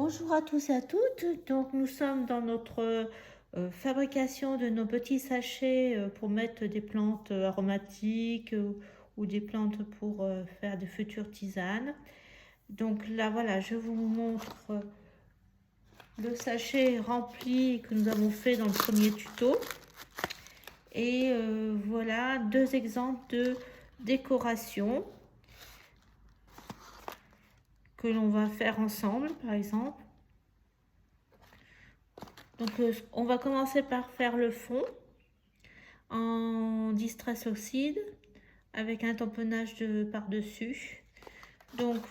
Bonjour à tous et à toutes. Donc nous sommes dans notre fabrication de nos petits sachets pour mettre des plantes aromatiques ou des plantes pour faire de futures tisanes. Donc là voilà, je vous montre le sachet rempli que nous avons fait dans le premier tuto. Et voilà deux exemples de décoration que l'on va faire ensemble par exemple. Donc on va commencer par faire le fond en distress oxyde avec un tamponnage par-dessus. Donc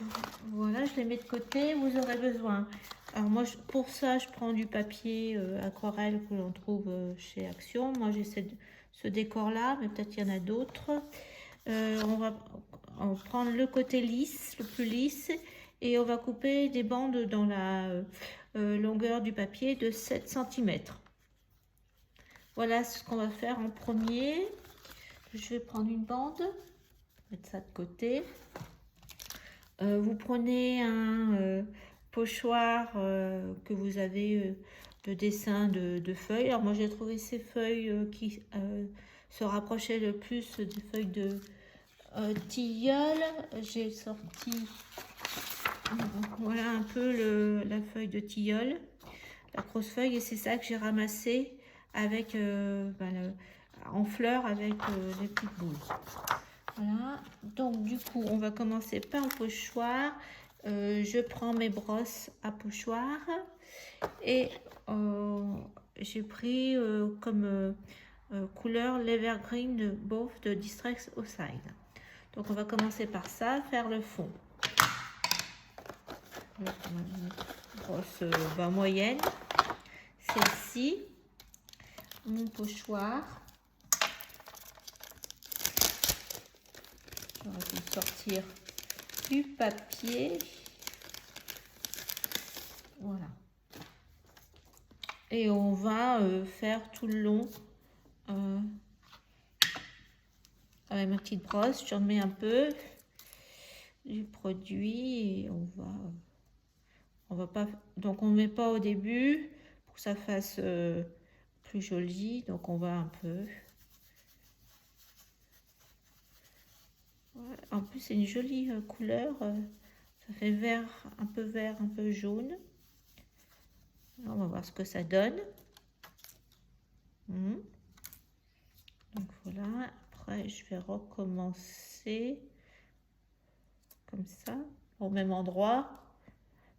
voilà, je les mets de côté. Vous aurez besoin. Alors moi pour ça je prends du papier aquarelle que l'on trouve chez Action. Moi j'ai ce décor là, mais peut-être il y en a d'autres. On va prendre le côté lisse, le plus lisse, et on va couper des bandes dans la longueur du papier de 7 cm. Voilà ce qu'on va faire en premier. Je vais prendre une bande, mettre ça de côté. Vous prenez un pochoir que vous avez de dessin de feuilles. Alors moi j'ai trouvé ces feuilles qui se rapprochaient le plus des feuilles de tilleul. J'ai sorti voilà un peu la feuille de tilleul, la grosse feuille, et c'est ça que j'ai ramassé avec en fleurs avec les petites boules. Voilà, donc du coup on va commencer par le pochoir. Je prends mes brosses à pochoir et j'ai pris comme couleur l'Evergreen de Both de Distress Oxide. Donc on va commencer par ça, faire le fond. Brosse moyenne, celle-ci, mon pochoir. J'aurais pu sortir du papier. Voilà. Et on va faire tout le long avec ma petite brosse. J'en mets un peu du produit et on va pas. Donc on met pas au début pour que ça fasse plus joli. Donc on va un peu. En plus, c'est une jolie couleur. Ça fait vert, un peu jaune. Alors, on va voir ce que ça donne. Donc voilà. Après, je vais recommencer comme ça, au même endroit.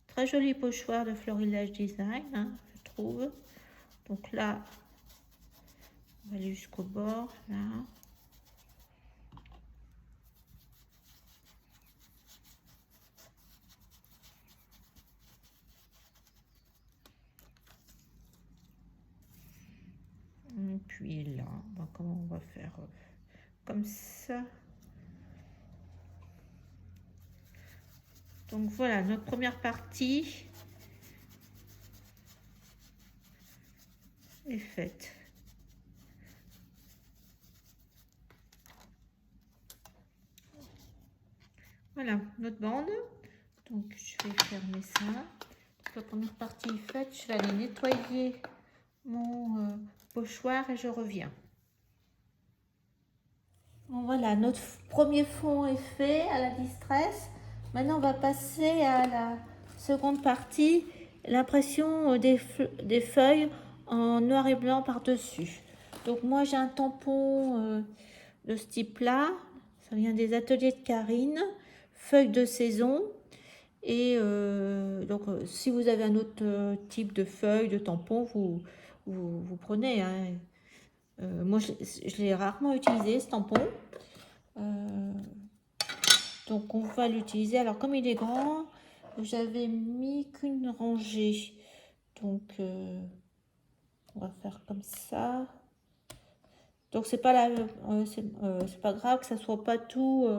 Très joli pochoir de Florilège Design, hein, je trouve. Donc là, on va aller jusqu'au bord, là. Et puis là, comment on va faire comme ça. Donc voilà, notre première partie est faite. Voilà, notre bande. Donc je vais fermer ça. Donc, la première partie est faite. Je vais aller nettoyer mon pochoir et je reviens. Bon, voilà, notre premier fond est fait à la distress. Maintenant, on va passer à la seconde partie, l'impression des feuilles en noir et blanc par-dessus. Donc moi, j'ai un tampon de ce type-là. Ça vient des ateliers de Karine. Feuilles de saison. Et si vous avez un autre type de feuille, de tampon, vous prenez. Hein. Moi, je l'ai rarement utilisé, ce tampon. Donc, on va l'utiliser. Alors, comme il est grand, j'avais mis qu'une rangée. Donc, on va faire comme ça. Donc, c'est pas c'est pas grave que ça soit pas tout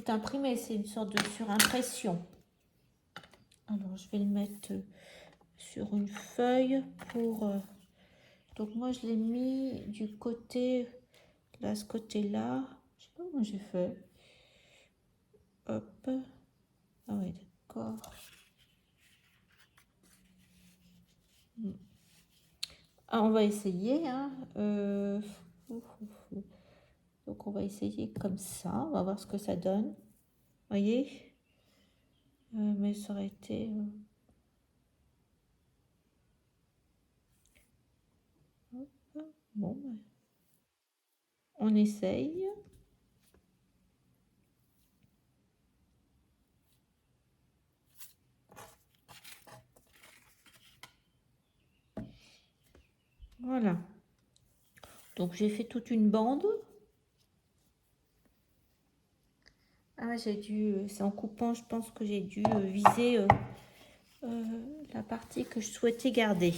imprimé. C'est une sorte de surimpression. Alors, je vais le mettre sur une feuille pour... donc, moi, je l'ai mis du côté... Là, ce côté-là. Je sais pas comment j'ai fait. Hop. Ah oui, d'accord. Ah, on va essayer, hein. Donc on va essayer comme ça, on va voir ce que ça donne. Voyez, mais ça aurait été... Bon, on essaye. Voilà. Donc j'ai fait toute une bande. Ah, j'ai dû, c'est en coupant, je pense que j'ai dû viser la partie que je souhaitais garder.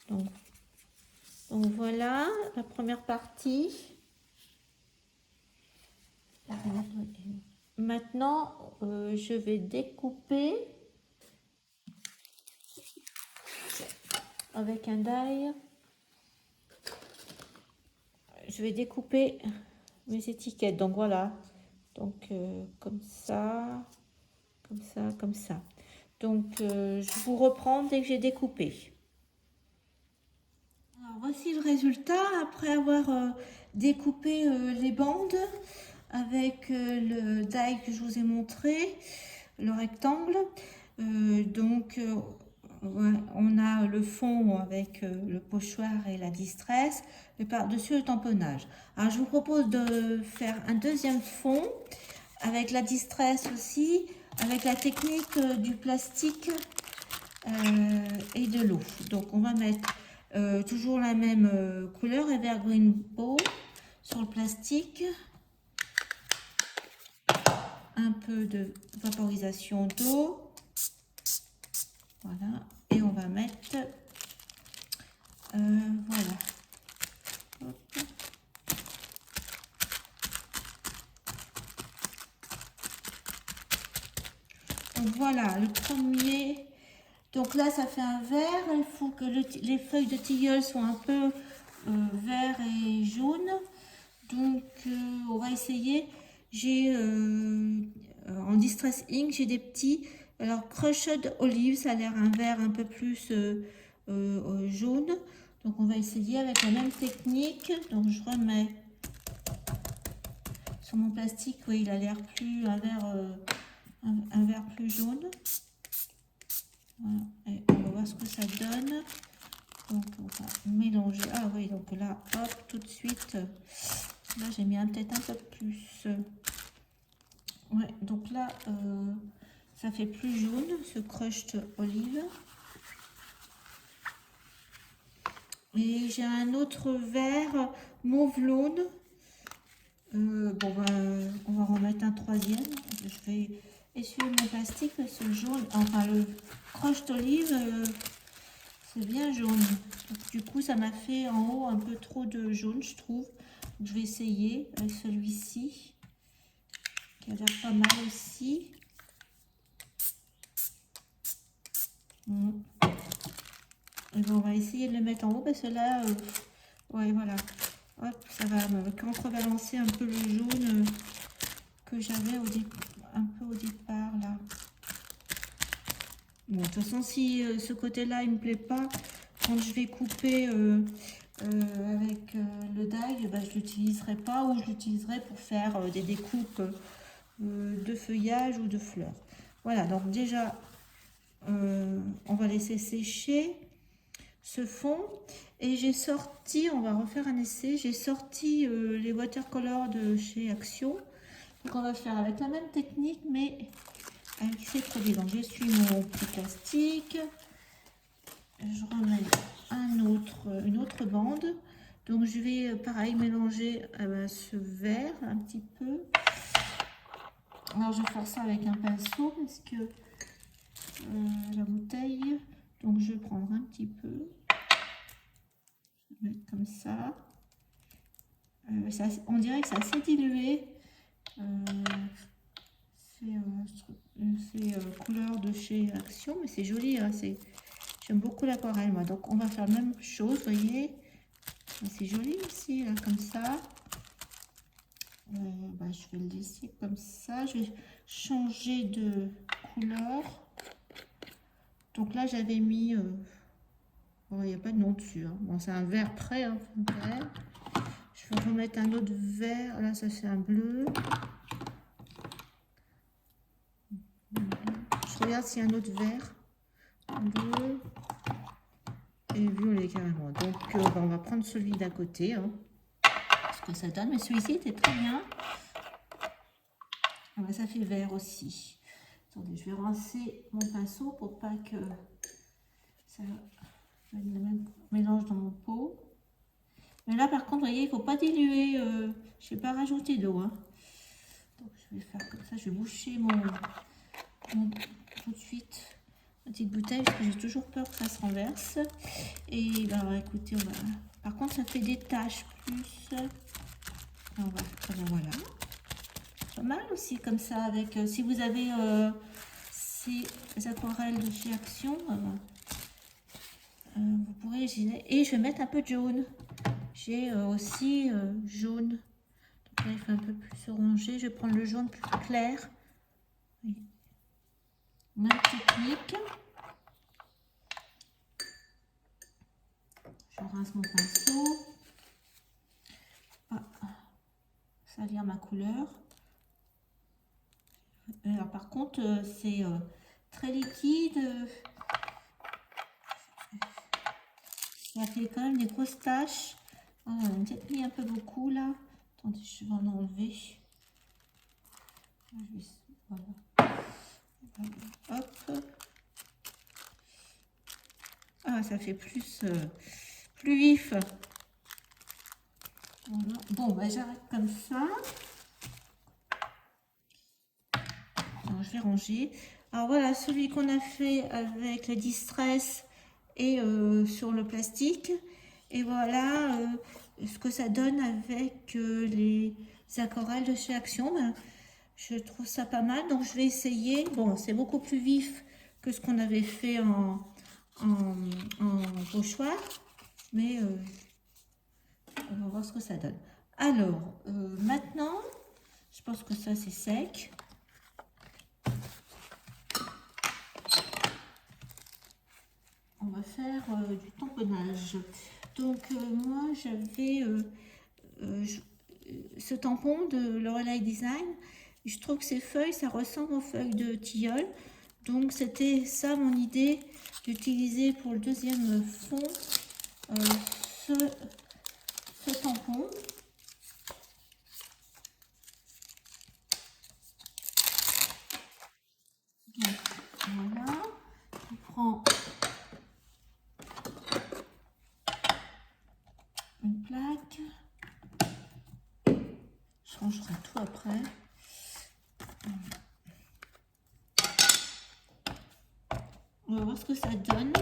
Donc voilà la première partie. Maintenant, je vais découper avec un die. Je vais découper mes étiquettes. Donc voilà. Donc comme ça, comme ça, comme ça. Donc je vous reprends dès que j'ai découpé. Alors, voici le résultat après avoir découpé les bandes avec le die que je vous ai montré, le rectangle. Ouais, on a le fond avec le pochoir et la distress, et par-dessus le tamponnage. Alors je vous propose de faire un deuxième fond avec la distress aussi, avec la technique du plastique et de l'eau. Donc on va mettre toujours la même couleur, Evergreen Bow, sur le plastique. Un peu de vaporisation d'eau. Voilà. Et on va mettre... voilà. Hop. Donc voilà, le premier... Donc là, ça fait un vert. Il faut que les feuilles de tilleul soient un peu vert et jaune. Donc, on va essayer. J'ai en Distress Ink, j'ai des petits. Alors, Crushed Olive, ça a l'air un vert un peu plus jaune. Donc, on va essayer avec la même technique. Donc, je remets sur mon plastique. Oui, il a l'air plus un vert plus jaune. Voilà. Et on va voir ce que ça donne. Donc, on va mélanger. Ah oui, donc là, hop, tout de suite. Là, j'ai mis peut-être un peu plus. Ouais, donc là, ça fait plus jaune, ce crushed olive. Et j'ai un autre vert mauve laune. Bon, on va remettre un troisième. Je vais essuyer mon plastique, ce jaune, enfin le crushed olive, c'est bien jaune. Donc, du coup, ça m'a fait en haut un peu trop de jaune, je trouve. Donc, je vais essayer avec celui-ci, qui a l'air pas mal aussi. Et bon, on va essayer de le mettre en haut parce que là, ouais, voilà. Hop, ça va me contrebalancer un peu le jaune que j'avais un peu au départ là. Bon, de toute façon, si ce côté-là il me plaît pas, quand je vais couper avec le die, bah, je l'utiliserai pas ou je l'utiliserai pour faire des découpes de feuillage ou de fleurs. Voilà, donc déjà, on va laisser sécher ce fond et j'ai sorti, on va refaire un essai, j'ai sorti les watercolors de chez Action. Donc on va faire avec la même technique mais avec ces produits. Donc j'essuie mon petit plastique, je remets une autre bande. Donc je vais pareil mélanger ce vert un petit peu. Alors je vais faire ça avec un pinceau parce que la bouteille, donc je vais prendre un petit peu. Comme ça. On dirait que c'est assez dilué. C'est couleur de chez Action, mais c'est joli. Hein, j'aime beaucoup l'aquarelle, moi. Donc, on va faire la même chose, vous voyez. C'est joli aussi, là, comme ça. Je vais le laisser comme ça. Je vais changer de couleur. Donc là, j'avais mis Oh, il n'y a pas de nom dessus. Hein. Bon, c'est un vert prêt. Hein, vert. Je vais remettre un autre vert. Là, ça c'est un bleu. Je regarde s'il y a un autre vert. Bleu et violet carrément. Donc, on va prendre celui d'à côté. Hein, ce que ça donne. Mais celui-ci était très bien. Ah, bah, ça fait vert aussi. Attendez, je vais rincer mon pinceau pour pas que ça le même mélange dans mon pot. Mais là, par contre, vous voyez, il ne faut pas diluer. Je ne vais pas rajouter d'eau. Hein. Donc, je vais faire comme ça. Je vais boucher mon tout de suite petite bouteille parce que j'ai toujours peur que ça se renverse. Et ben, écoutez, on va... par contre, ça fait des taches plus. On va faire ben, voilà. Pas mal aussi comme ça avec. Si vous avez ces aquarelles de chez Action, vous pourrez utiliser. Et je vais mettre un peu de jaune. J'ai aussi jaune. Donc là, il fait un peu plus orangé. Je vais prendre le jaune plus clair. Oui. Même technique. Je rince mon pinceau. Ah, salir ma couleur. Alors par contre, c'est très liquide. Ça fait quand même des grosses taches. Oh, on a peut-être mis un peu beaucoup là. Attendez, je vais en enlever. Voilà. Hop. Ah, ça fait plus vif. Voilà. Bon, bah, j'arrête comme ça. Alors, je vais ranger. Alors voilà, celui qu'on a fait avec la Distress et sur le plastique. Et voilà ce que ça donne avec les aquarelles de chez Action. Ben, je trouve ça pas mal, donc je vais essayer. Bon, c'est beaucoup plus vif que ce qu'on avait fait en pochoir, mais on va voir ce que ça donne. Alors, maintenant, je pense que ça c'est sec. On va faire du tamponnage. Donc, moi, j'avais ce tampon de Lorelei Design. Je trouve que ces feuilles, ça ressemble aux feuilles de tilleul. Donc, c'était ça mon idée d'utiliser pour le deuxième fond ce tampon. Donc, voilà. Je prends une plaque. Je rangerai tout après. On va voir ce que ça donne.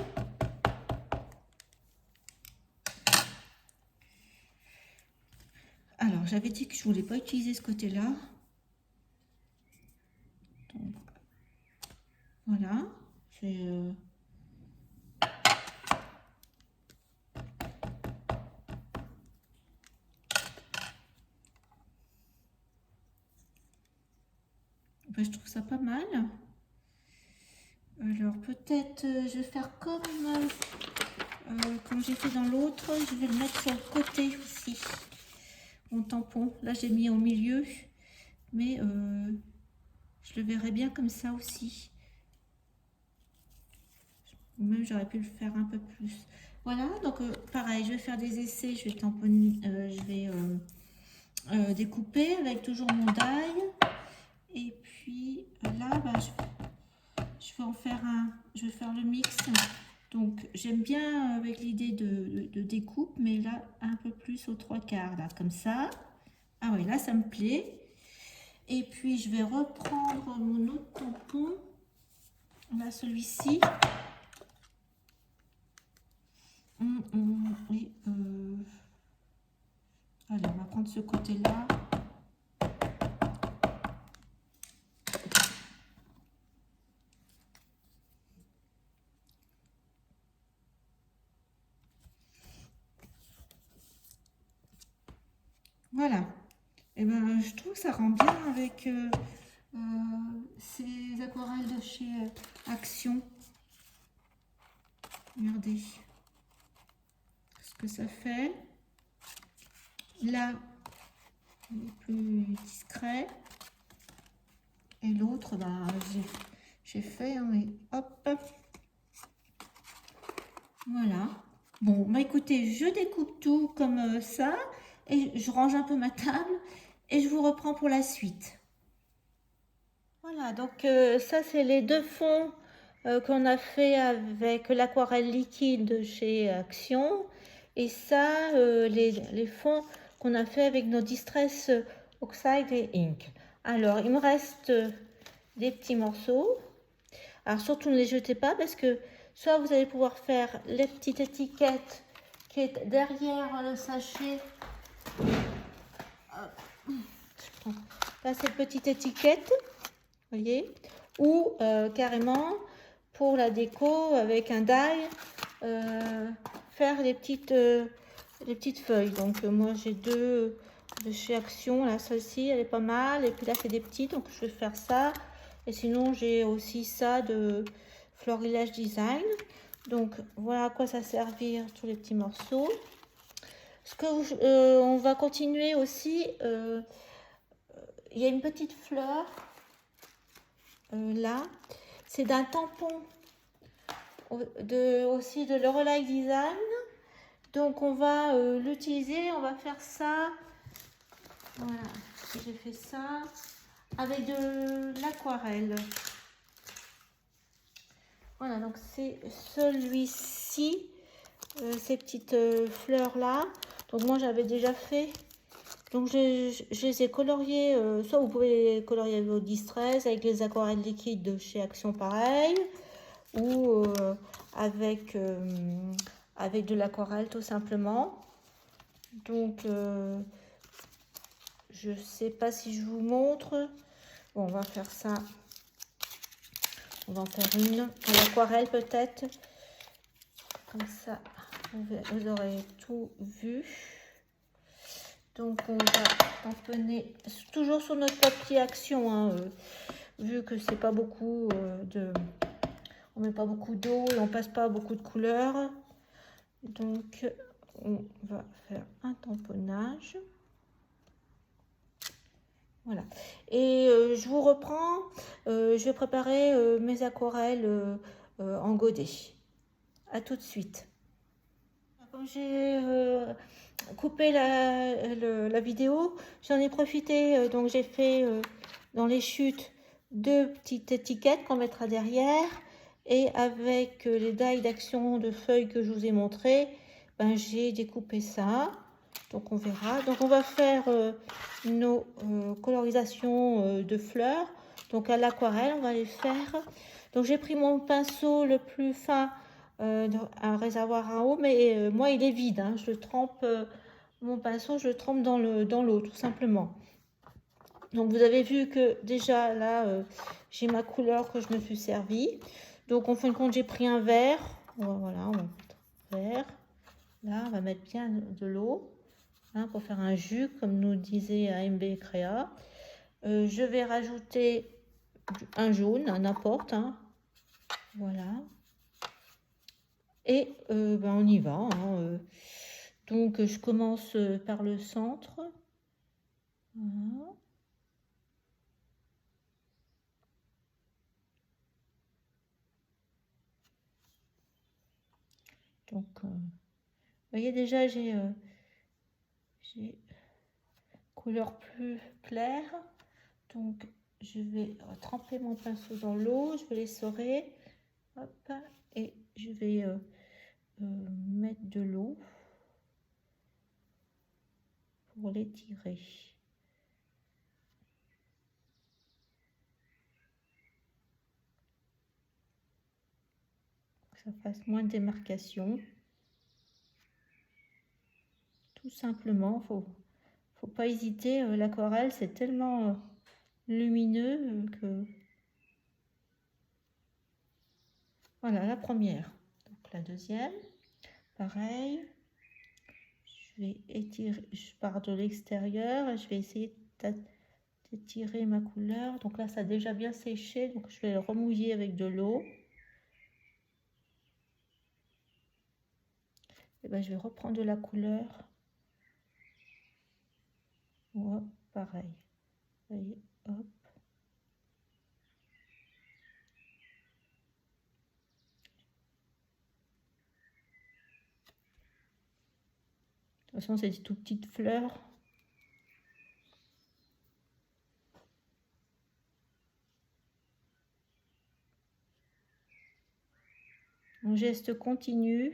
Alors, j'avais dit que je voulais pas utiliser ce côté-là. Donc, voilà. Ben, je trouve ça pas mal. Alors, peut-être, je vais faire comme j'ai fait dans l'autre. Je vais le mettre sur le côté aussi. Mon tampon. Là, j'ai mis au milieu. Mais je le verrai bien comme ça aussi. Ou même, j'aurais pu le faire un peu plus. Voilà, donc pareil, je vais faire des essais. Je vais tamponner, je vais découper avec toujours mon die. Et puis là, bah, je vais en faire je vais faire le mix. Donc j'aime bien avec l'idée de découpe, mais là un peu plus aux 3/4, là, comme ça. Ah oui, là ça me plaît. Et puis je vais reprendre mon autre tampon, là celui-ci. Oui, allez, on va prendre ce côté-là. Voilà. Et ben, je trouve que ça rend bien avec ces aquarelles de chez Action. Regardez. que ça fait. Là, il est plus discret. Et l'autre, bah, j'ai fait, hein, mais hop. Voilà. Bon, bah écoutez, je découpe tout comme ça. Et je range un peu ma table. Et je vous reprends pour la suite. Voilà, donc ça, c'est les deux fonds qu'on a fait avec l'aquarelle liquide chez Action. Et ça, les fonds qu'on a fait avec nos Distress Oxide et Ink. Alors, il me reste des petits morceaux. Alors, surtout ne les jetez pas parce que soit vous allez pouvoir faire les petites étiquettes qui est derrière le sachet. Là, c'est petite étiquette, vous voyez, ou carrément pour la déco avec un die, faire les petites feuilles. Donc moi j'ai deux de chez Action, là celle-ci elle est pas mal, et puis là c'est des petites, donc je vais faire ça. Et sinon j'ai aussi ça de Florilège Design. Donc voilà à quoi ça servir tous les petits morceaux. Ce que on va continuer aussi, il y a une petite fleur là, c'est d'un tampon aussi de Lorelai Design. Donc on va l'utiliser, on va faire ça. Voilà, j'ai fait ça avec de l'aquarelle. Voilà, donc c'est celui-ci, ces petites fleurs là. Donc moi j'avais déjà fait. Donc je les ai coloriées, soit vous pouvez les colorier avec vos Distress, avec les aquarelles liquides de chez Action pareil, ou avec de l'aquarelle tout simplement. Donc je sais pas si je vous montre. Bon, on va faire ça. On va en faire une en aquarelle peut-être. Comme ça, vous aurez tout vu. Donc on va tamponner toujours sur notre papier Action, hein, vu que c'est pas beaucoup on met pas beaucoup d'eau et on passe pas beaucoup de couleurs. Donc on va faire un tamponnage. Voilà. Et je vous reprends. Je vais préparer mes aquarelles en godet. À tout de suite. Quand j'ai coupé la vidéo, j'en ai profité. Donc j'ai fait dans les chutes deux petites étiquettes qu'on mettra derrière. Et avec les die d'action de feuilles que je vous ai montré, ben, j'ai découpé ça. Donc on verra. Donc on va faire nos colorisations de fleurs. Donc à l'aquarelle, on va les faire. Donc j'ai pris mon pinceau le plus fin, un réservoir à eau, mais moi il est vide. Hein. Je le trempe, mon pinceau, je le trempe dans l'eau tout simplement. Donc vous avez vu que déjà là, j'ai ma couleur que je me suis servie. Donc en fin de compte, j'ai pris un verre. Voilà, on va mettre un verre. Là, on va mettre bien de l'eau. Hein, pour faire un jus, comme nous disait AMB Créa. Je vais rajouter un jaune, n'importe. Hein. Voilà. Et ben on y va. Hein. Donc, je commence par le centre. Voilà. Donc, vous voyez déjà, j'ai couleur plus claire. Donc, je vais tremper mon pinceau dans l'eau. Je vais l'essorer. Hop. Et je vais mettre de l'eau pour l'étirer. Que ça fasse moins de démarcation. Tout simplement, faut pas hésiter. L'aquarelle, c'est tellement lumineux que... Voilà, la première. Donc la deuxième, pareil. Je vais étirer, je pars de l'extérieur et je vais essayer d'étirer ma couleur. Donc là, ça a déjà bien séché, donc je vais le remouiller avec de l'eau. Et ben, je vais reprendre de la couleur. Ouais, pareil. Vous voyez, hop. De toute façon, c'est des tout petites fleurs. Mon geste continue.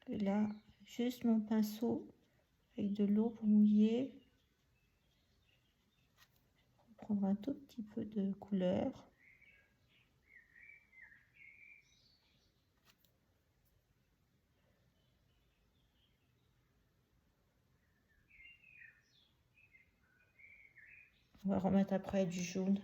Et là, juste mon pinceau avec de l'eau pour mouiller. Prendre un tout petit peu de couleur. On va remettre après du jaune.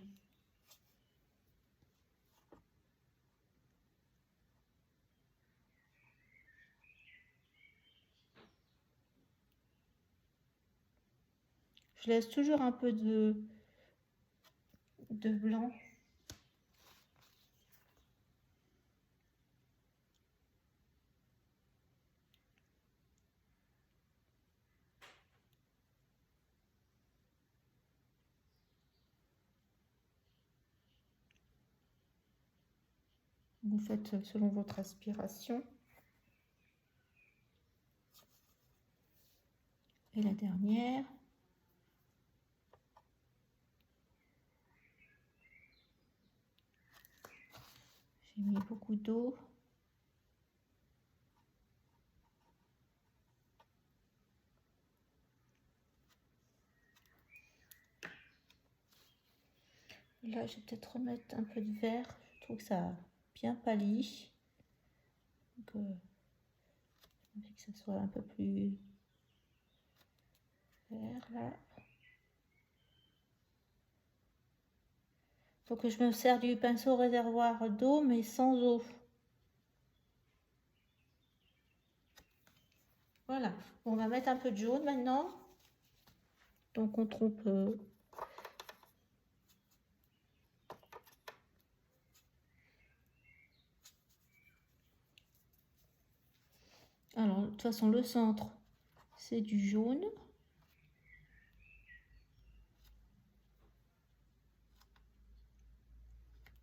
Je laisse toujours un peu de blanc. Vous faites selon votre aspiration. Et la dernière. J'ai mis beaucoup d'eau. Là, je vais peut-être remettre un peu de vert. Je trouve que ça a bien pâli. Donc, j'ai envie que ça soit un peu plus vert là. Donc, je me sers du pinceau réservoir d'eau, mais sans eau. Voilà. On va mettre un peu de jaune maintenant. Donc, on trompe. Alors, de toute façon, le centre, c'est du jaune.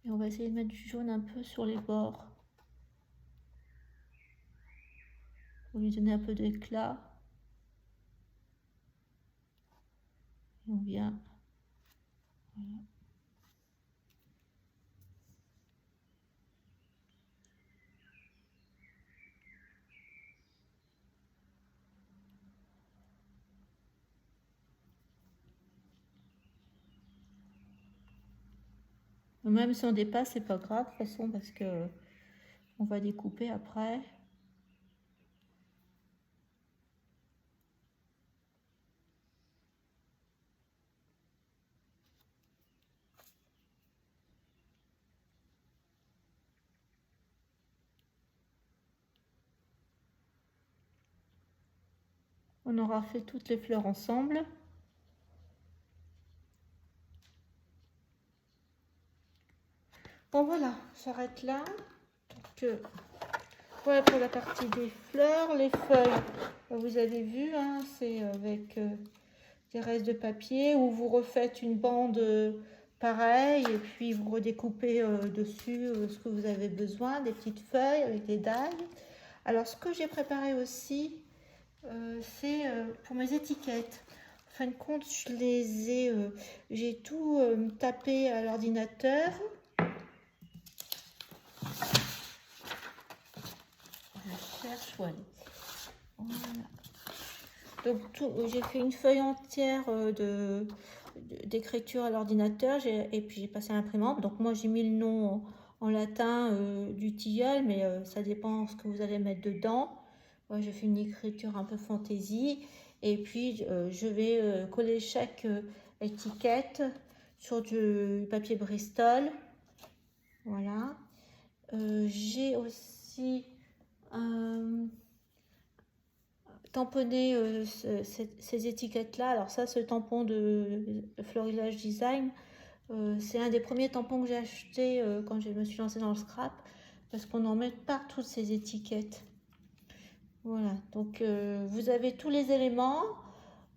Et on va essayer de mettre du jaune un peu sur les bords. Pour lui donner un peu d'éclat. Et on vient. Voilà. Même si on dépasse, c'est pas grave de toute façon parce que on va découper après. On aura fait toutes les fleurs ensemble. Bon voilà, j'arrête là. Donc, voilà pour la partie des fleurs. Les feuilles, vous avez vu, hein, c'est avec des restes de papier où vous refaites une bande pareille et puis vous redécoupez dessus ce que vous avez besoin, des petites feuilles avec des dailles. Alors ce que j'ai préparé aussi, c'est pour mes étiquettes. En fin de compte, j'ai tout tapé à l'ordinateur. Je cherche, voilà. Donc j'ai fait une feuille entière d'écriture à l'ordinateur et puis j'ai passé à l'imprimante. Donc moi j'ai mis le nom en latin du tilleul, mais ça dépend ce que vous allez mettre dedans. Moi j'ai fait une écriture un peu fantaisie et puis je vais coller chaque étiquette sur du papier Bristol. Voilà. J'ai aussi tamponner ces étiquettes-là. Alors ça, ce tampon de Florilège Design, c'est un des premiers tampons que j'ai acheté quand je me suis lancée dans le scrap, parce qu'on en met partout ces étiquettes. Voilà, donc vous avez tous les éléments.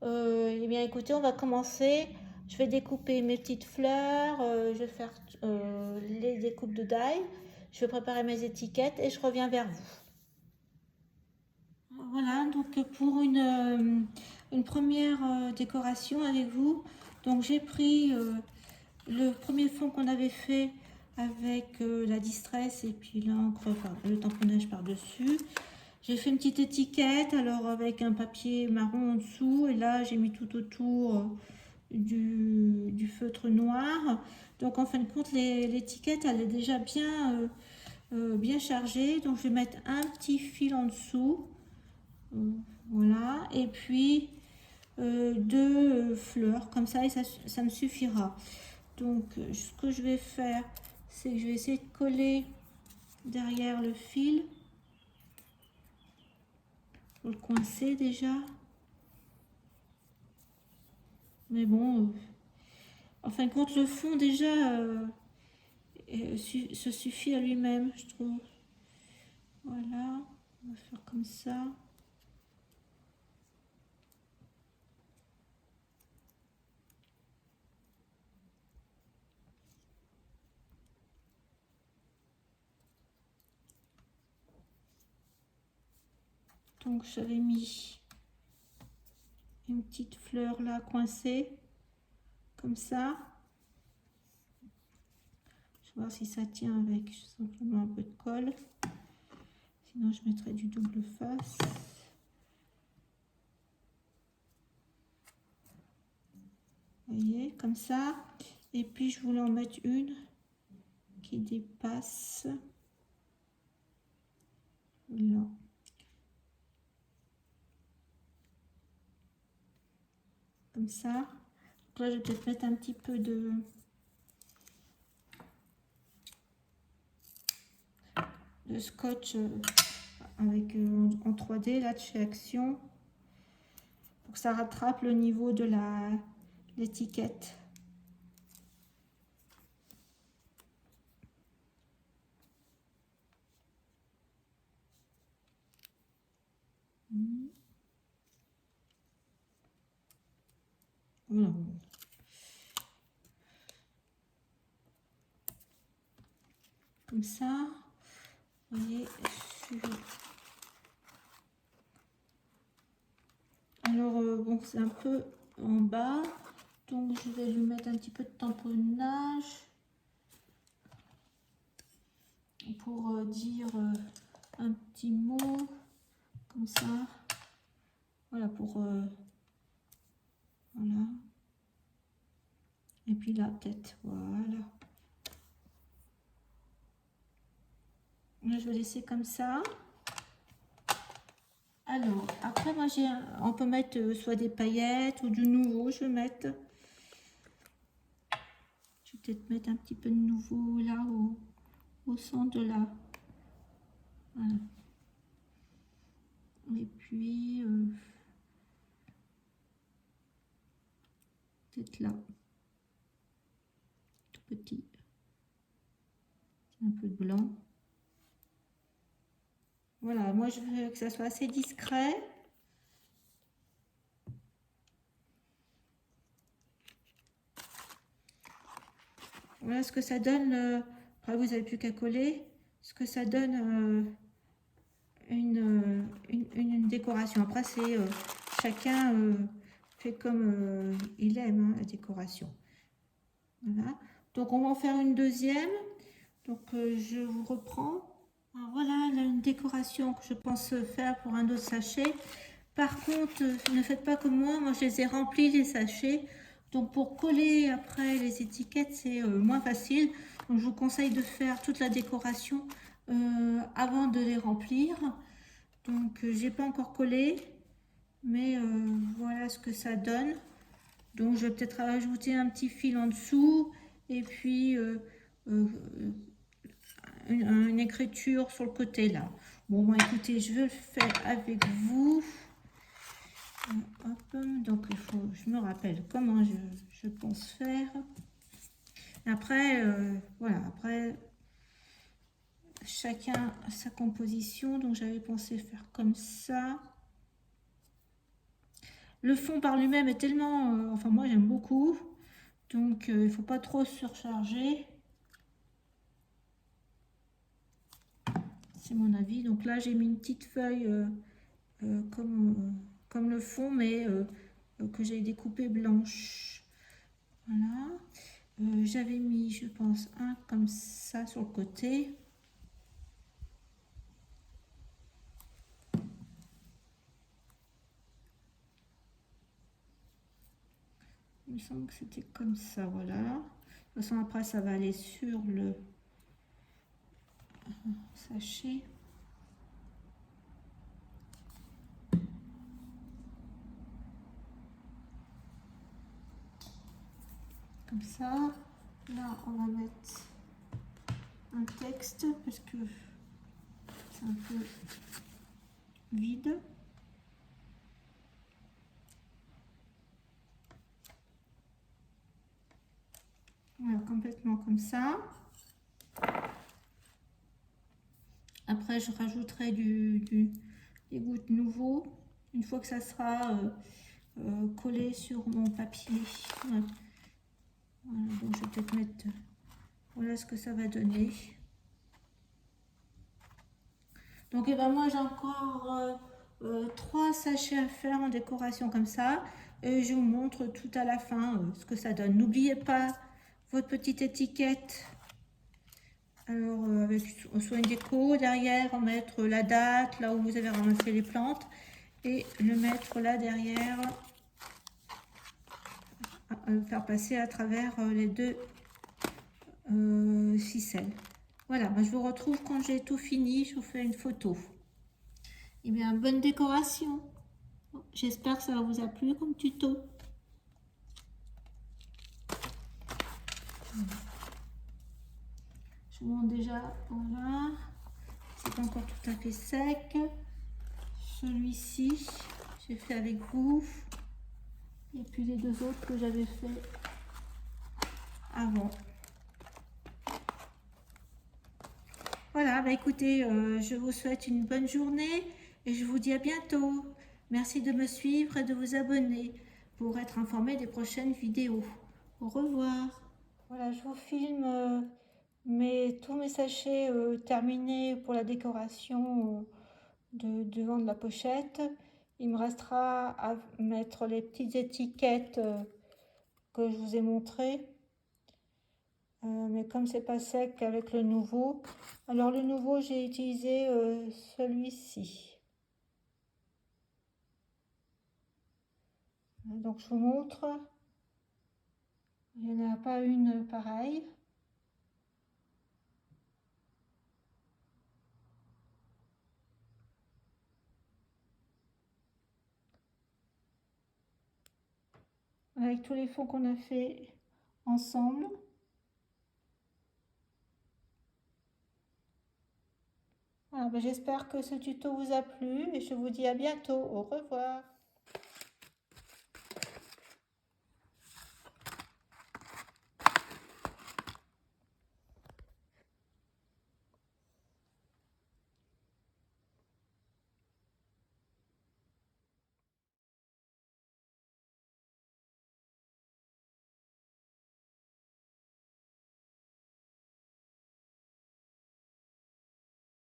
Eh bien écoutez, on va commencer. Je vais découper mes petites fleurs, je vais faire les découpes de die, je vais préparer mes étiquettes et je reviens vers vous. Voilà, donc pour une première décoration avec vous, donc j'ai pris le premier fond qu'on avait fait avec la distress et puis l'encre, enfin, le tamponnage par-dessus. J'ai fait une petite étiquette, alors avec un papier marron en dessous, et là j'ai mis tout autour du feutre noir. Donc en fin de compte, l'étiquette elle est déjà bien chargée, donc je vais mettre un petit fil en dessous. Voilà, et puis deux fleurs, comme ça, et ça me suffira. Donc, ce que je vais faire, c'est que je vais essayer de coller derrière le fil. Pour le coincer déjà. Mais bon, en fin de compte, le fond déjà se suffit à lui-même, je trouve. Voilà, on va faire comme ça. Donc j'avais mis une petite fleur là coincée, comme ça. Je vais voir si ça tient avec simplement un peu de colle. Sinon je mettrai du double face. Vous voyez, comme ça. Et puis je voulais en mettre une qui dépasse. Là. Comme ça. Donc là, je vais peut-être mettre un petit peu de scotch avec en 3D là de chez Action pour que ça rattrape le niveau de l'étiquette. Voilà. Comme ça, vous voyez. Alors bon, c'est un peu en bas, donc je vais lui mettre un petit peu de tamponnage pour dire un petit mot comme ça. Voilà pour voilà. Et puis là peut-être voilà. Là, je vais laisser comme ça. Alors, après, moi, on peut mettre soit des paillettes ou du nouveau, je vais mettre. Je vais peut-être mettre un petit peu de nouveau là, au centre de là. Voilà. Et puis, peut-être là. Tout petit. Un peu de blanc. Voilà, moi, je veux que ça soit assez discret. Voilà ce que ça donne. Après, vous n'avez plus qu'à coller. Ce que ça donne une décoration. Après, c'est chacun fait comme il aime la décoration. Voilà. Donc, on va en faire une deuxième. Donc, je vous reprends. Alors, voilà une décoration que je pense faire pour un autre sachet. Par contre, ne faites pas comme moi. Moi, je les ai remplis, les sachets. Donc, pour coller après les étiquettes, c'est moins facile. Donc, je vous conseille de faire toute la décoration avant de les remplir. Donc, j'ai pas encore collé. Mais voilà ce que ça donne. Donc, je vais peut-être rajouter un petit fil en dessous. Et puis, une écriture sur le côté là. Bon, écoutez, je vais le faire avec vous. Hop, donc il faut, je me rappelle comment je pense faire. Après, voilà, après, chacun a sa composition, donc j'avais pensé faire comme ça. Le fond par lui-même est tellement, enfin moi j'aime beaucoup, donc il ne faut pas trop surcharger. C'est mon avis. Donc là j'ai mis une petite feuille comme le fond, mais que j'ai découpé blanche. Voilà. J'avais mis, je pense, un comme ça sur le côté. Il me semble que c'était comme ça, voilà. De toute façon, après, ça va aller sur le sachet. Comme ça. Là, on va mettre un texte parce que c'est un peu vide. Voilà, complètement comme ça. Après, je rajouterai des gouttes nouveaux une fois que ça sera collé sur mon papier. Voilà. Voilà, donc je vais peut-être mettre, voilà ce que ça va donner. Donc et ben moi j'ai encore 3 sachets à faire en décoration comme ça. Et je vous montre tout à la fin ce que ça donne. N'oubliez pas votre petite étiquette. Alors avec soit une déco derrière, mettre la date, là où vous avez ramassé les plantes. Et le mettre là derrière, faire passer à travers les deux ficelles. Voilà, moi je vous retrouve quand j'ai tout fini, je vous fais une photo. Et bien, bonne décoration. J'espère que ça vous a plu comme tuto. Je vous montre déjà, voilà. C'est pas encore tout à fait sec. Celui-ci, j'ai fait avec vous. Et puis les deux autres que j'avais fait avant. Voilà, bah écoutez, je vous souhaite une bonne journée et je vous dis à bientôt. Merci de me suivre et de vous abonner pour être informé des prochaines vidéos. Au revoir. Voilà, je vous filme tous mes sachets terminés pour la décoration devant de la pochette. Il me restera à mettre les petites étiquettes que je vous ai montrées. Mais comme c'est pas sec avec le nouveau, alors le nouveau j'ai utilisé celui-ci. Donc je vous montre, il n'y en a pas une pareille. Avec tous les fonds qu'on a fait ensemble. Voilà, ben j'espère que ce tuto vous a plu et je vous dis à bientôt. Au revoir.